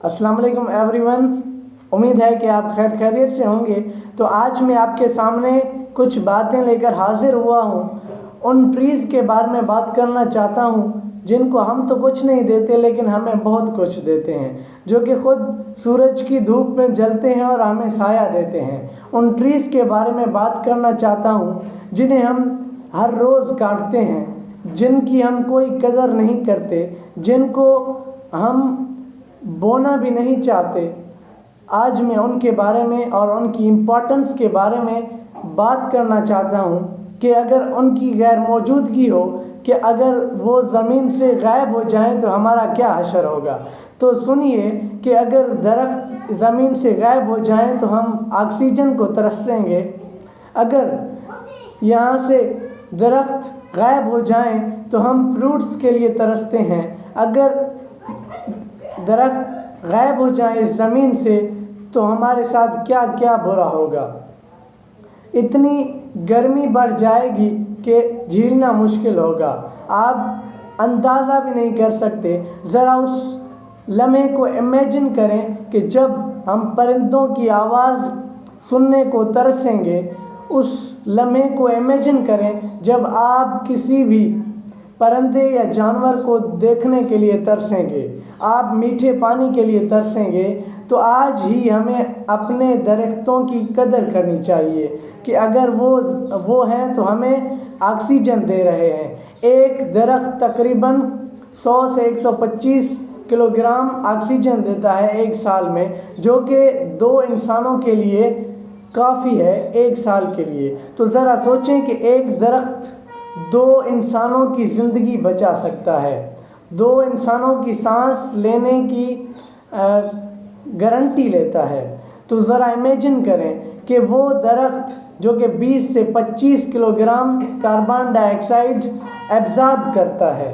अस्सलाम वालेकुम एवरीवन। उम्मीद है कि आप खैरियत से होंगे। तो आज मैं आपके सामने कुछ बातें लेकर हाजिर हुआ हूँ। उन ट्रीज़ के बारे में बात करना चाहता हूँ जिनको हम तो कुछ नहीं देते लेकिन हमें बहुत कुछ देते हैं, जो कि ख़ुद सूरज की धूप में जलते हैं और हमें साया देते हैं। उन ट्रीज़ के बारे में बात करना चाहता हूँ जिन्हें हम हर रोज़ काटते हैं, जिनकी हम कोई कदर नहीं करते, जिनको हम बोना भी नहीं चाहते। आज मैं उनके बारे में और उनकी इम्पोर्टेंस के बारे में बात करना चाहता हूँ कि अगर उनकी गैर मौजूदगी हो, कि अगर वो ज़मीन से गायब हो जाएं तो हमारा क्या हशर होगा। तो सुनिए कि अगर दरख्त ज़मीन से गायब हो जाएं तो हम ऑक्सीजन को तरसेंगे। अगर यहाँ से दरख्त गायब हो जाएं तो हम फ्रूट्स के लिए तरसते हैं। अगर दरख्त गायब हो जाए इस ज़मीन से तो हमारे साथ क्या क्या बुरा होगा। इतनी गर्मी बढ़ जाएगी कि झेलना मुश्किल होगा। आप अंदाज़ा भी नहीं कर सकते। ज़रा उस लम्हे को इमेजिन करें कि जब हम परिंदों की आवाज़ सुनने को तरसेंगे। उस लम्हे को इमेजिन करें जब आप किसी भी परिंदे या जानवर को देखने के लिए तरसेंगे, आप मीठे पानी के लिए तरसेंगे। तो आज ही हमें अपने दरख्तों की कदर करनी चाहिए कि अगर वो हैं तो हमें ऑक्सीजन दे रहे हैं। एक दरख्त तकरीबन 100 से 125 किलोग्राम ऑक्सीजन देता है एक साल में, जो कि 2 इंसानों के लिए काफ़ी है एक साल के लिए। तो ज़रा सोचें कि एक दरख्त 2 इंसानों की ज़िंदगी बचा सकता है, 2 इंसानों की सांस लेने की गारंटी लेता है। तो ज़रा इमेजिन करें कि वो दरख्त जो कि 20 से 25 किलोग्राम कार्बन डाइऑक्साइड एब्ज़ॉर्ब करता है।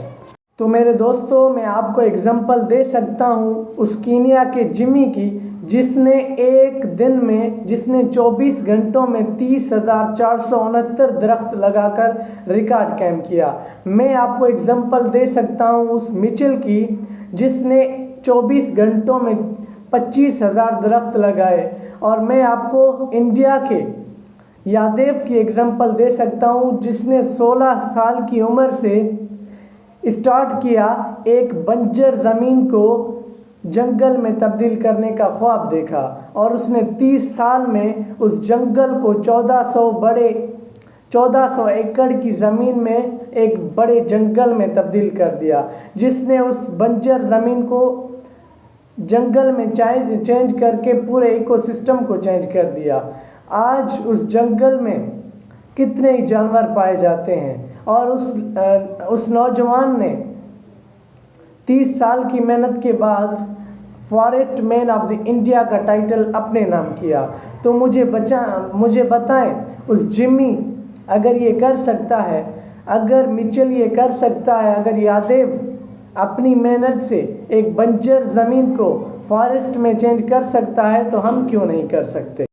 तो मेरे दोस्तों, मैं आपको एग्जांपल दे सकता हूँ उस कीनिया के जिमी की, जिसने एक दिन में 24 घंटों में 30,469 दरख्त लगाकर रिकॉर्ड कायम किया। मैं आपको एग्जांपल दे सकता हूँ उस मिचेल की, जिसने 24 घंटों में 25,000 दरख्त लगाए। और मैं आपको इंडिया के यादेव की एग्जांपल दे सकता हूँ, जिसने 16 साल की उम्र से स्टार्ट किया एक बंजर ज़मीन को जंगल में तब्दील करने का ख्वाब देखा, और उसने 30 साल में उस जंगल को 1400 एकड़ की ज़मीन में एक बड़े जंगल में तब्दील कर दिया, जिसने उस बंजर ज़मीन को जंगल में चेंज करके पूरे इकोसिस्टम को चेंज कर दिया। आज उस जंगल में कितने ही जानवर पाए जाते हैं। और उस नौजवान ने 30 साल की मेहनत के बाद forest man of the India का टाइटल अपने नाम किया। तो मुझे बताएं, उस जिमी अगर ये कर सकता है, अगर मिचेल ये कर सकता है, अगर यादेव अपनी मेहनत से एक बंजर ज़मीन को फॉरेस्ट में चेंज कर सकता है, तो हम क्यों नहीं कर सकते।